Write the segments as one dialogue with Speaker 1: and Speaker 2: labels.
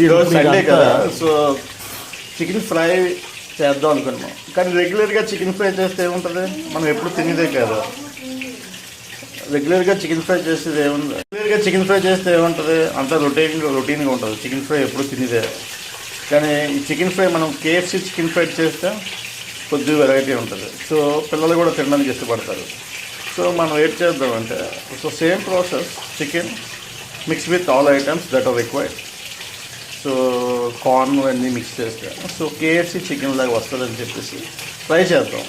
Speaker 1: ఈరోజు సండే కదా, so chicken fry చేద్దాం అనుకున్నాం. కానీ రెగ్యులర్గా చికెన్ ఫ్రై చేస్తే ఏముంటుంది, మనం ఎప్పుడు తినేదే కదా. రెగ్యులర్గా చికెన్ ఫ్రై చేసేది ఏముంది, రెగ్యులర్గా చికెన్ ఫ్రై చేస్తే ఏముంటుంది, అంత రొటీన్గా ఉంటుంది. చికెన్ ఫ్రై ఎప్పుడు తినేదే. కానీ ఈ చికెన్ ఫ్రై మనం కేఎఫ్సీ చికెన్ ఫ్రై చేస్తే కొద్దిగా వెరైటీ ఉంటుంది. సో పిల్లలు కూడా తినడానికి ఇష్టపడతారు. సో మనం ఏం చేద్దామంటే, so same process, chicken mix with all items that are required. So corn అన్నీ మిక్స్ చేస్తే సో కేఎఫ్సీ చికెన్ లాగా వస్తుందని చెప్పేసి ట్రై చేద్దాం.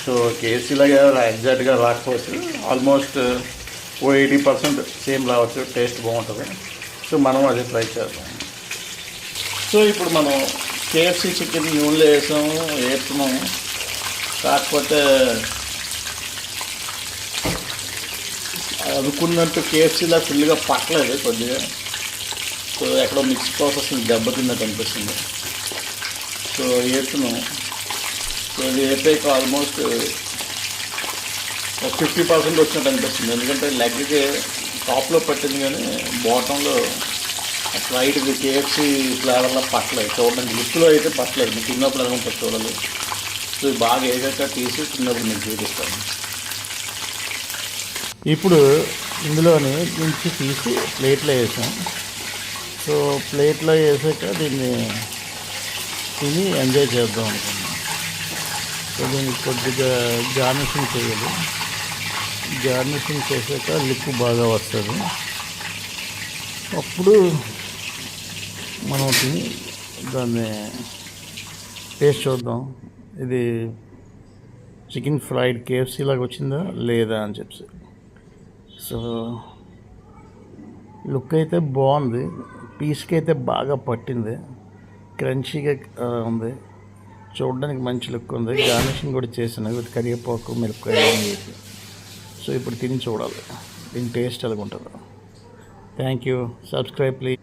Speaker 1: సో కేఎఫ్సీ లాగా ఎగ్జాక్ట్గా రాకపోవచ్చు, ఆల్మోస్ట్ 80% సేమ్ రావచ్చు, టేస్ట్ బాగుంటుంది. సో మనం అది ట్రై చేద్దాం. సో ఇప్పుడు మనం కేఎఫ్సీ చికెన్ నూనెలో వేస్తున్నాము. కాకపోతే అనుకున్నట్టు కేఎఫ్సీలా ఫుల్గా పట్టలేదు కొద్దిగా. సో ఎక్కడో మిక్స్ ప్రాసెస్ దెబ్బతిన్నట్టు అనిపిస్తుంది. సో వేస్తున్నాం. సో ఇది వేపాక ఆల్మోస్ట్ 50% వచ్చినట్టు అనిపిస్తుంది. ఎందుకంటే లెగ్కి టాప్లో పట్టింది కానీ బాటంలో ఫ్రైడ్కి కేఎఫ్సీ ఫ్లేవర్లో పట్టలేదు. చూడండి, లిప్లో అయితే పట్టలేదు. మీకు తిన్నప్పుడు ఎలా ఉంటుంది చూడాలి. సో ఇది బాగా వేసాక తీసి తిన్నప్పుడు మీకు చూపిస్తాను. ఇప్పుడు ఇందులోని నుంచి తీసి ప్లేట్లో వేసాం. సో ప్లేట్లో వేసాక దీన్ని తిని ఎంజాయ్ చేద్దాం అనుకున్నాం. సో దీన్ని కొద్దిగా గార్నిషింగ్ చేయాలి. గార్నిషింగ్ చేసాక లుక్ బాగా వస్తుంది. అప్పుడు మనం తిని దాన్ని టేస్ట్ చూద్దాం, ఇది చికెన్ ఫ్రైడ్ కేఎఫ్సీ లాగా వచ్చిందా లేదా అని చెప్పి. సో లుక్ అయితే బాగుంది, పీస్కి అయితే బాగా పట్టింది, క్రంచీగా ఉంది, చూడడానికి మంచి లుక్ ఉంది. గార్నిషింగ్ కూడా చేసిన విత్ కరివేపాకు మిరపకాయ వేసి. సో ఇప్పుడు తిని చూడాలి దీని టేస్ట్ ఎలాగుంటుందో. Thank you. Subscribe please.